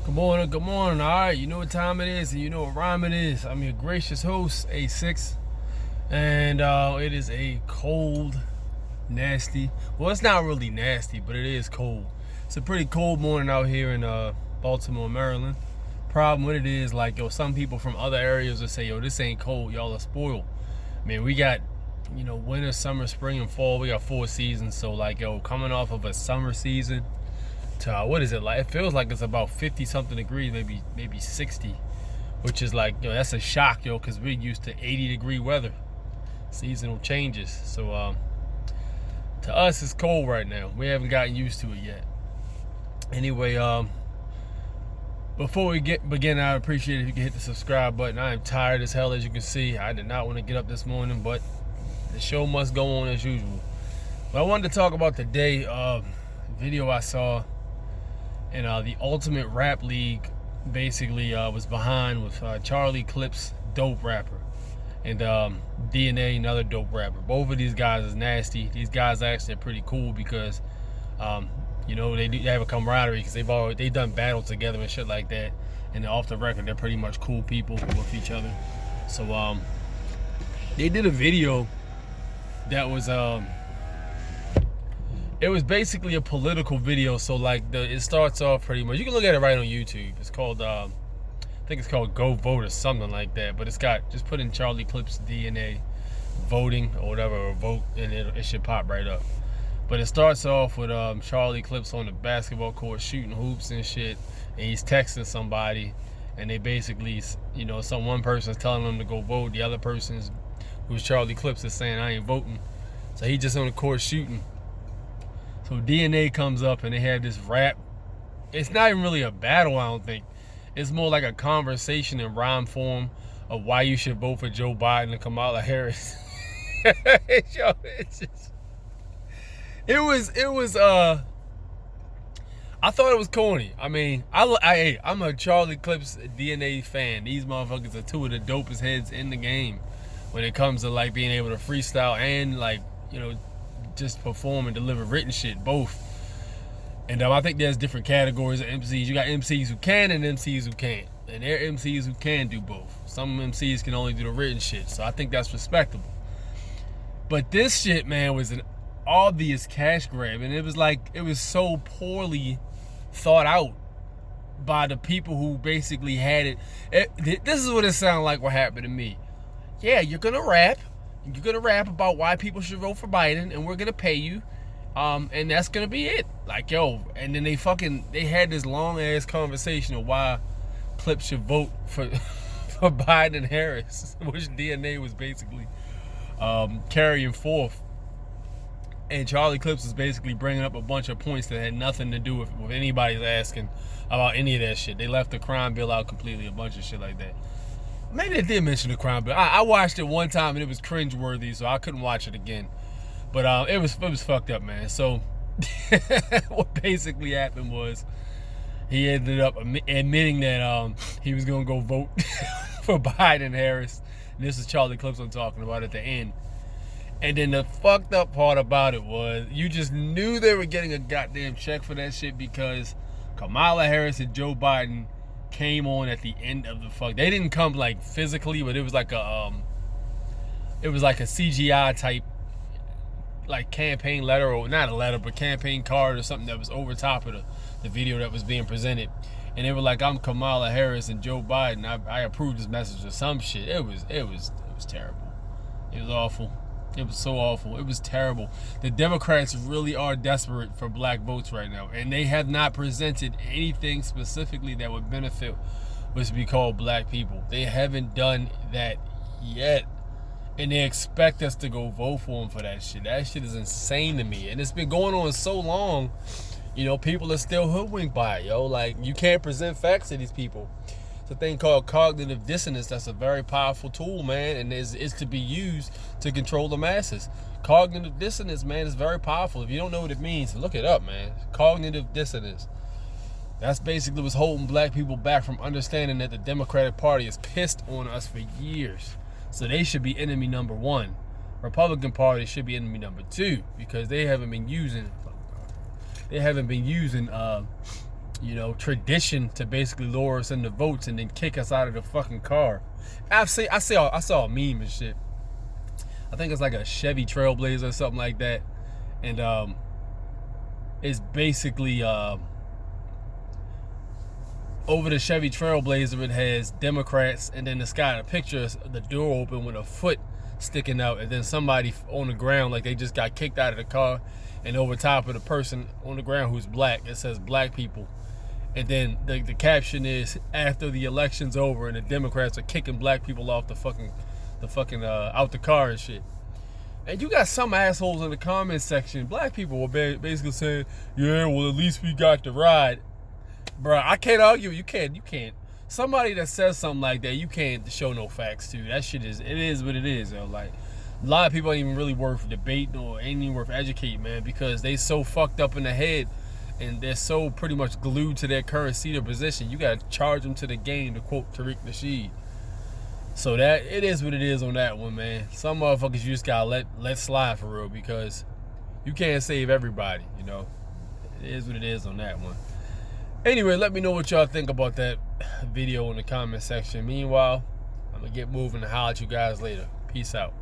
Good morning, good morning. All right, you know what time it is and you know what rhyme it is. I'm your gracious host, A6, and it is a cold, nasty. Well, it's not really nasty, but it is cold. It's a pretty cold morning out here in Baltimore, Maryland. Problem with it is, like, some people from other areas will say, this ain't cold, y'all are spoiled. I mean, we got, winter, summer, spring, and fall. We got 4 seasons, so like, coming off of a summer season to what is it like? It feels like it's about 50 something degrees, maybe 60, which is like, that's a shock, because we're used to 80-degree weather, seasonal changes. So to us, it's cold right now. We haven't gotten used to it yet. Anyway, before we begin, I appreciate it if you can hit the subscribe button. I am tired as hell, as you can see. I did not want to get up this morning, but the show must go on as usual. But I wanted to talk about the video I saw. And the Ultimate Rap League basically was behind with Charlie Clips, dope rapper, and DNA, another dope rapper. Both of these guys is nasty. These guys actually are pretty cool because, they have a camaraderie because they've done battles together and shit like that. And off the record, they're pretty much cool people with each other. So they did a video that was it was basically a political video. So like it starts off pretty much. You can look at it right on YouTube. It's called I think it's called Go Vote or something like that. But it's got, just put in Charlie Clips DNA voting or whatever, or vote, and it should pop right up. But it starts off with Charlie Clips on the basketball court shooting hoops and shit, and he's texting somebody, and they basically, one person's telling him to go vote, the other person's, who's Charlie Clips, is saying I ain't voting. So he just on the court shooting. So DNA comes up and they have this rap. It's not even really a battle, I don't think. It's more like a conversation in rhyme form of why you should vote for Joe Biden and Kamala Harris. I thought it was corny. I mean, I'm a Charlie Clips DNA fan. These motherfuckers are two of the dopest heads in the game when it comes to like being able to freestyle and like, just perform and deliver written shit, both. And I think there's different categories of MCs. You got MCs who can and MCs who can't. And there are MCs who can do both. Some MCs can only do the written shit. So I think that's respectable. But this shit, man, was an obvious cash grab. And it was so poorly thought out by the people who basically had it. This is what it sounded like what happened to me. Yeah, you're going to rap. You're going to rap about why people should vote for Biden, and we're going to pay you. And that's going to be it. Like, and then they had this long-ass conversation of why Clips should vote for Biden and Harris, which DNA was basically carrying forth. And Charlie Clips was basically bringing up a bunch of points that had nothing to do with anybody's asking about any of that shit. They left the crime bill out completely, a bunch of shit like that. Maybe they did mention the crime bill. I watched it one time and it was cringeworthy, so I couldn't watch it again. But it was fucked up, man. So what basically happened was he ended up admitting that he was gonna go vote for Biden and Harris. And this is Charlie Clips I'm talking about at the end. And then the fucked up part about it was you just knew they were getting a goddamn check for that shit because Kamala Harris and Joe Biden came on at the end of the fuck. They didn't come like physically, but it was like a CGI type like campaign letter, or not a letter, but campaign card or something that was over top of the video that was being presented. And they were like, I'm Kamala Harris and Joe Biden. I approve this message or some shit. It was terrible. It was awful. It was so awful. It was terrible. The Democrats really are desperate for black votes right now, and they have not presented anything specifically that would benefit what's to be called black people. They haven't done that yet, and they expect us to go vote for them for that shit. That shit is insane to me, and it's been going on so long. People are still hoodwinked by it, Like, you can't present facts to these people. It's a thing called cognitive dissonance. That's a very powerful tool, man, and it's to be used to control the masses. Cognitive dissonance, man, is very powerful. If you don't know what it means, look it up, man. Cognitive dissonance. That's basically what's holding black people back from understanding that the Democratic Party is pissed on us for years. So they should be enemy number one. Republican Party should be enemy number two because they haven't been using tradition to basically lure us into votes and then kick us out of the fucking car. I saw a meme and shit. I think it's like a Chevy Trailblazer or something like that, and it's basically over the Chevy Trailblazer it has Democrats, and then it's got a picture of the door open with a foot sticking out, and then somebody on the ground like they just got kicked out of the car, and over top of the person on the ground who's black, it says black people. And then the caption is, after the election's over and the Democrats are kicking black people off the fucking out the car and shit. And you got some assholes in the comment section, black people were basically saying, yeah, well, at least we got the ride. Bruh, I can't argue. You can't. Somebody that says something like that, you can't show no facts to. That shit it is what it is, yo. Like, a lot of people ain't even really worth debating or ain't even worth educating, man, because they so fucked up in the head and they're so pretty much glued to their current seat or position. You gotta charge them to the game, to quote Tariq Nasheed. So that it is what it is on that one, man. Some motherfuckers you just gotta let slide for real, because you can't save everybody, It is what it is on that one. Anyway, let me know what y'all think about that video in the comment section. Meanwhile, I'm gonna get moving and holler at you guys later. Peace out.